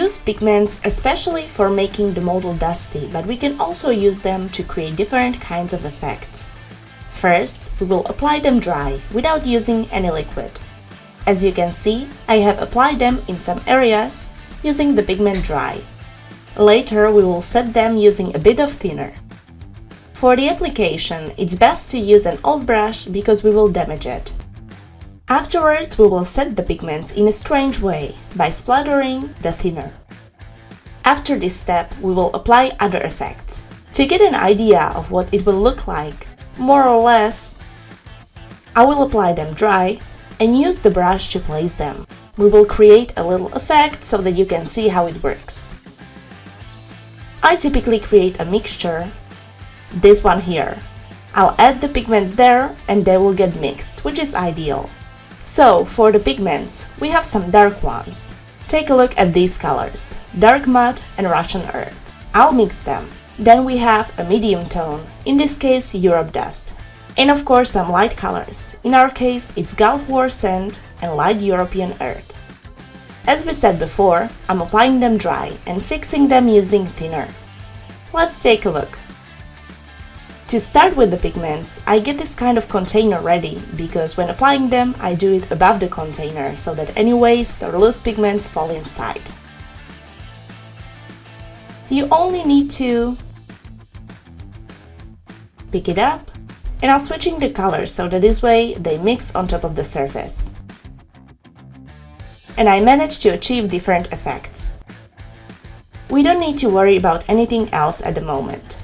use pigments especially for making the model dusty, but we can also use them to create different kinds of effects. First, we will apply them dry, without using any liquid. As you can see, I have applied them in some areas using the pigment dry. Later, we will set them using a bit of thinner. For the application, it's best to use an old brush because we will damage it. Afterwards, we will set the pigments in a strange way, by splattering the thinner. After this step, we will apply other effects. To get an idea of what it will look like, more or less, I will apply them dry and use the brush to place them. We will create a little effect so that you can see how it works. I typically create a mixture, this one here. I'll add the pigments there and they will get mixed, which is ideal. So, for the pigments, we have some dark ones. Take a look at these colors, dark mud and Russian earth. I'll mix them. Then we have a medium tone, in this case Europe dust. And of course some light colors, in our case it's Gulf War sand and light European earth. As we said before, I'm applying them dry and fixing them using thinner. Let's take a look. To start with the pigments, I get this kind of container ready, because when applying them I do it above the container so that any waste or loose pigments fall inside. You only need to pick it up, and I'm switching the colors so that this way they mix on top of the surface. And I managed to achieve different effects. We don't need to worry about anything else at the moment,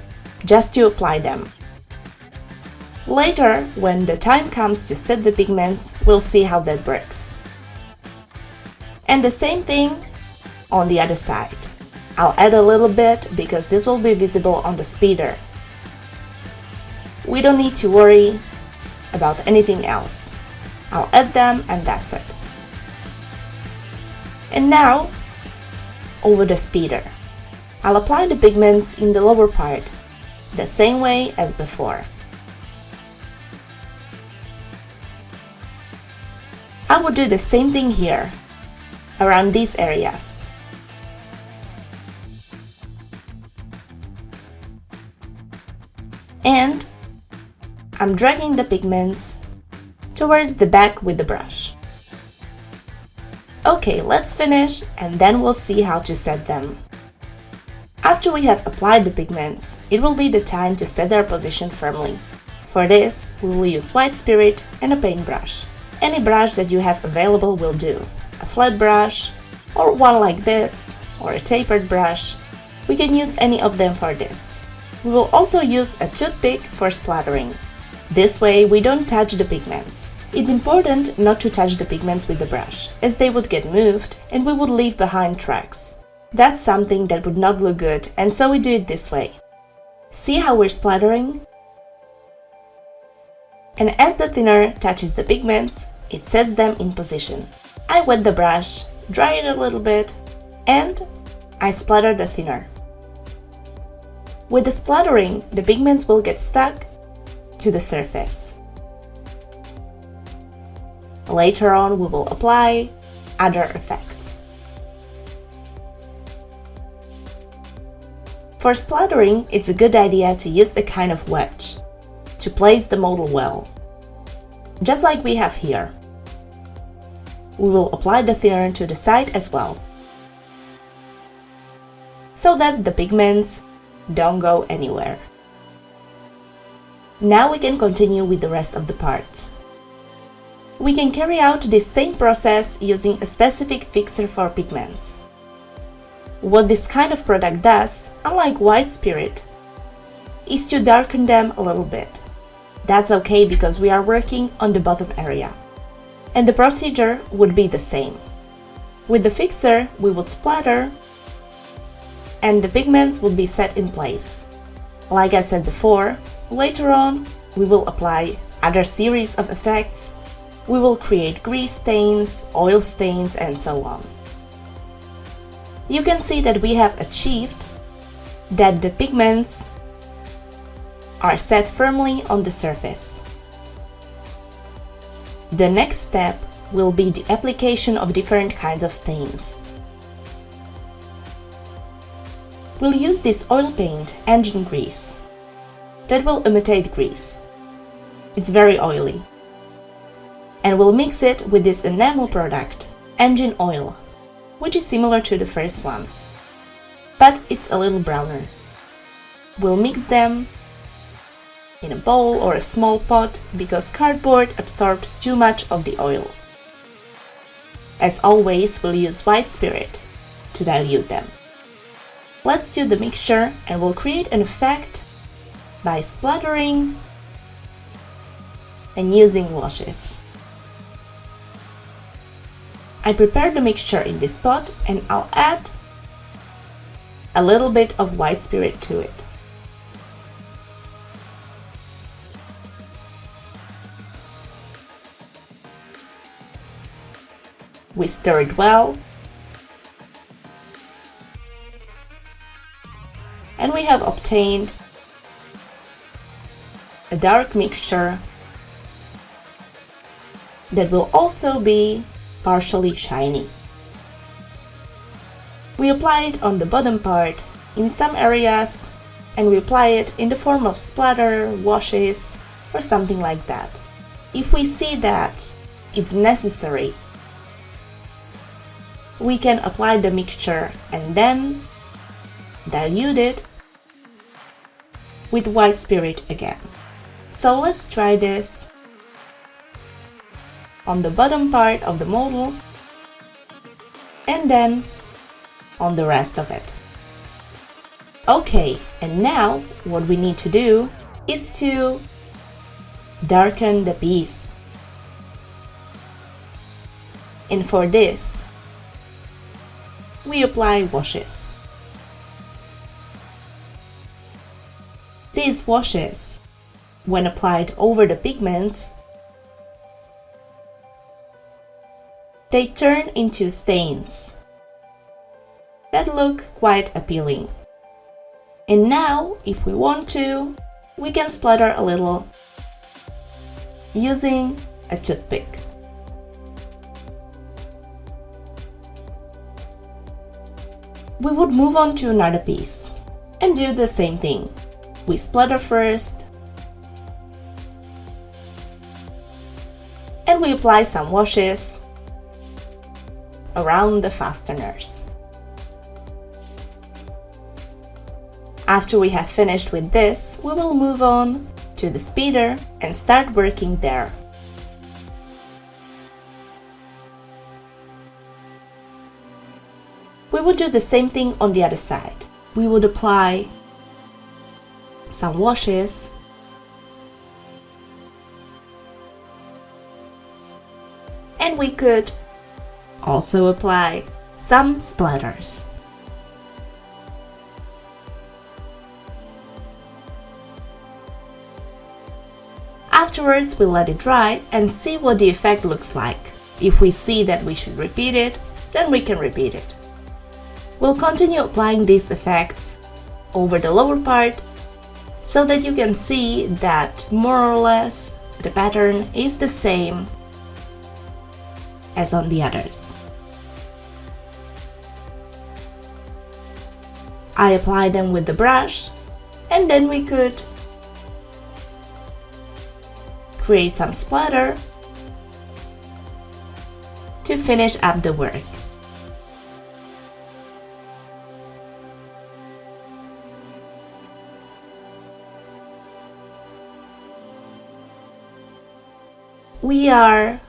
just to apply them. Later, when the time comes to set the pigments, we'll see how that works. And the same thing on the other side. I'll add a little bit because this will be visible on the speeder. We don't need to worry about anything else. I'll add them and that's it. And now, over the speeder. I'll apply the pigments in the lower part, the same way as before. I will do the same thing here, around these areas. And I'm dragging the pigments towards the back with the brush. Okay, let's finish and then we'll see how to set them. After we have applied the pigments, it will be the time to set their position firmly. For this, we will use white spirit and a paintbrush. Any brush that you have available will do. A flat brush, or one like this, or a tapered brush. We can use any of them for this. We will also use a toothpick for splattering. This way we don't touch the pigments. It's important not to touch the pigments with the brush, as they would get moved and we would leave behind tracks. That's something that would not look good, and so we do it this way. See how we're splattering? And as the thinner touches the pigments, it sets them in position. I wet the brush, dry it a little bit, and I splatter the thinner. With the splattering, the pigments will get stuck to the surface. Later on, we will apply other effects. For splattering, it's a good idea to use a kind of wedge to place the model well, just like we have here. We will apply the thinner to the side as well, so that the pigments don't go anywhere. Now we can continue with the rest of the parts. We can carry out this same process using a specific fixer for pigments. What this kind of product does, unlike white spirit, is to darken them a little bit. That's okay because we are working on the bottom area. And the procedure would be the same. With the fixer, we would splatter and the pigments would be set in place. Like I said before, later on we will apply other series of effects. We will create grease stains, oil stains, and so on. You can see that we have achieved that the pigments are set firmly on the surface. The next step will be the application of different kinds of stains. we'll use this oil paint engine grease that will imitate grease. It's very oily. And we'll mix it with this enamel product, engine oil, which is similar to the first one, but it's a little browner. We'll mix them in a bowl or a small pot because cardboard absorbs too much of the oil. As always, we'll use white spirit to dilute them. Let's do the mixture and we'll create an effect by splattering and using washes. I prepared the mixture in this pot and I'll add a little bit of white spirit to it. We stir it well, and we have obtained a dark mixture that will also be partially shiny. We apply it on the bottom part in some areas, and we apply it in the form of splatter, washes, or something like that. If we see that it's necessary, we can apply the mixture and then dilute it with white spirit again. So let's try this on the bottom part of the model and then on the rest of it. Okay, and now what we need to do is to darken the piece. And for this, we apply washes. These washes, when applied over the pigments, they turn into stains that look quite appealing. And now, if we want to, we can splatter a little using a toothpick. We would move on to another piece and do the same thing. We splatter first and we apply some washes around the fasteners. After we have finished with this, we will move on to the speeder and start working there. We would do the same thing on the other side. We would apply some washes and we could also apply some splatters. Afterwards, we let it dry and see what the effect looks like. If we see that we should repeat it, then we can repeat it. We'll continue applying these effects over the lower part so that you can see that more or less the pattern is the same as on the others. I apply them with the brush and then we could create some splatter to finish up the work. We are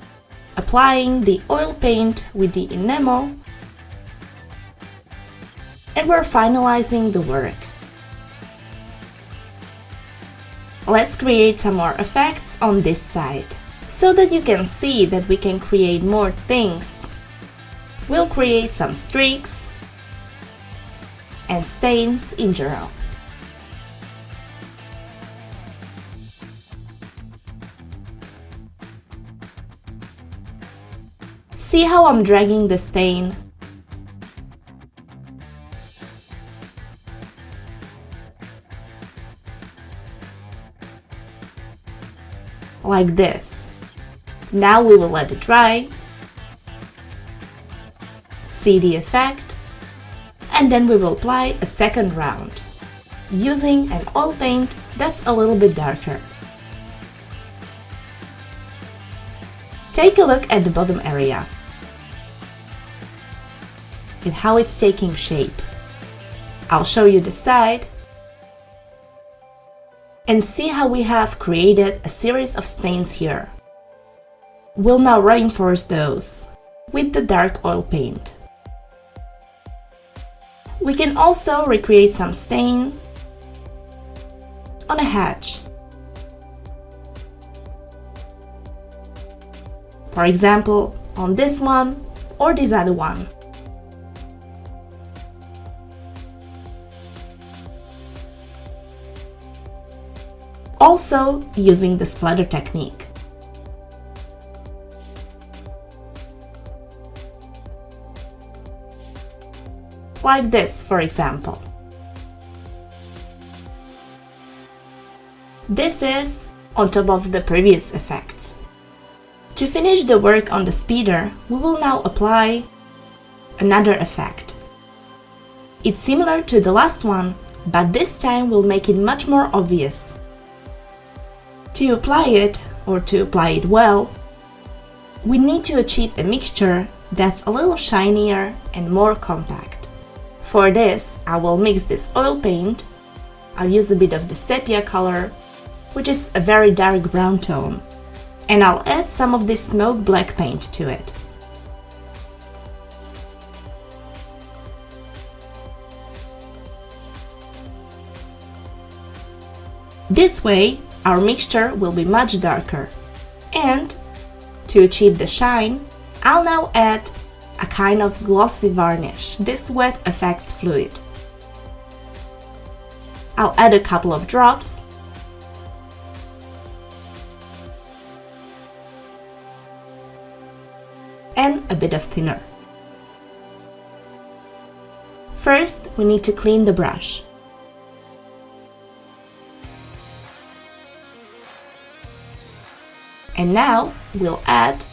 applying the oil paint with the enamel and we're finalizing the work. Let's create some more effects on this side so that you can see that we can create more things. We'll create some streaks and stains in general. See how I'm dragging the stain? Like this. Now we will let it dry, see the effect, And then we will apply a second round, using an oil paint that's a little bit darker. Take a look at the bottom area, and how it's taking shape. I'll show you the side, and see how we have created a series of stains here. We'll now reinforce those with the dark oil paint. We can also recreate some stain on a hatch. For example, on this one or this other one. Also using the splatter technique. Like this, for example. This is on top of the previous effects. To finish the work on the speeder, we will now apply another effect. It's similar to the last one, but this time we'll make it much more obvious. To apply it, or to apply it well, we need to achieve a mixture that's a little shinier and more compact. For this, I will mix this oil paint. I'll use a bit of the sepia color, which is a very dark brown tone, and I'll add some of this smoke black paint to it. This way, our mixture will be much darker, and to achieve the shine, I'll now add a kind of glossy varnish, this wet effects fluid. I'll add a couple of drops and a bit of thinner. First, we need to clean the brush. And now we'll add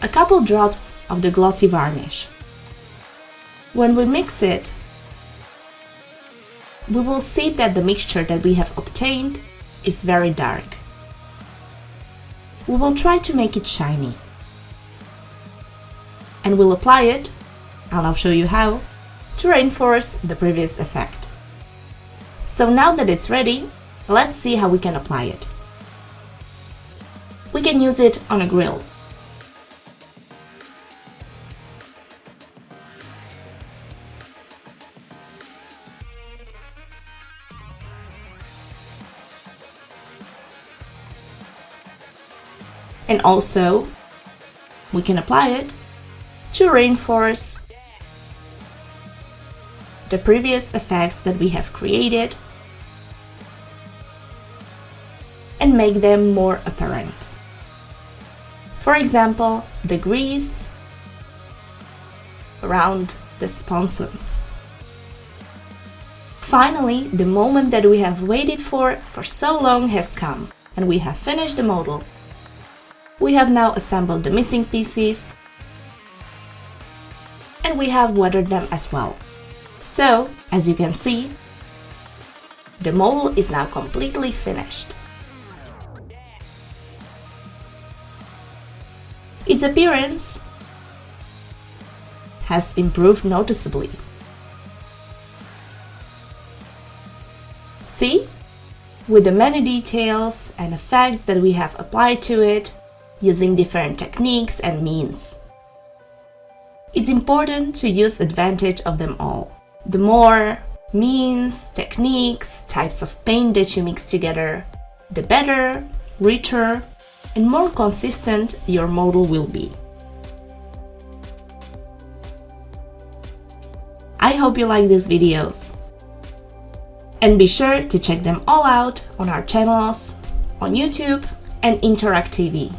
a couple drops of the glossy varnish. When we mix it, we will see that the mixture that we have obtained is very dark. We will try to make it shiny. And we'll apply it, and I'll show you how, to reinforce the previous effect. So now that it's ready, let's see how we can apply it. We can use it on a grill. And also, we can apply it to reinforce the previous effects that we have created and make them more apparent. For example, the grease around the sponsons. Finally, the moment that we have waited for so long has come, and we have finished the model. We have now assembled the missing pieces, and we have weathered them as well. So, as you can see, the model is now completely finished. Its appearance has improved noticeably. See? With the many details and effects that we have applied to it, using different techniques and means. It's important to use advantage of them all. The more means, techniques, types of paint that you mix together, the better, richer, and more consistent your model will be. I hope you like these videos. And be sure to check them all out on our channels, on YouTube and Interact TV.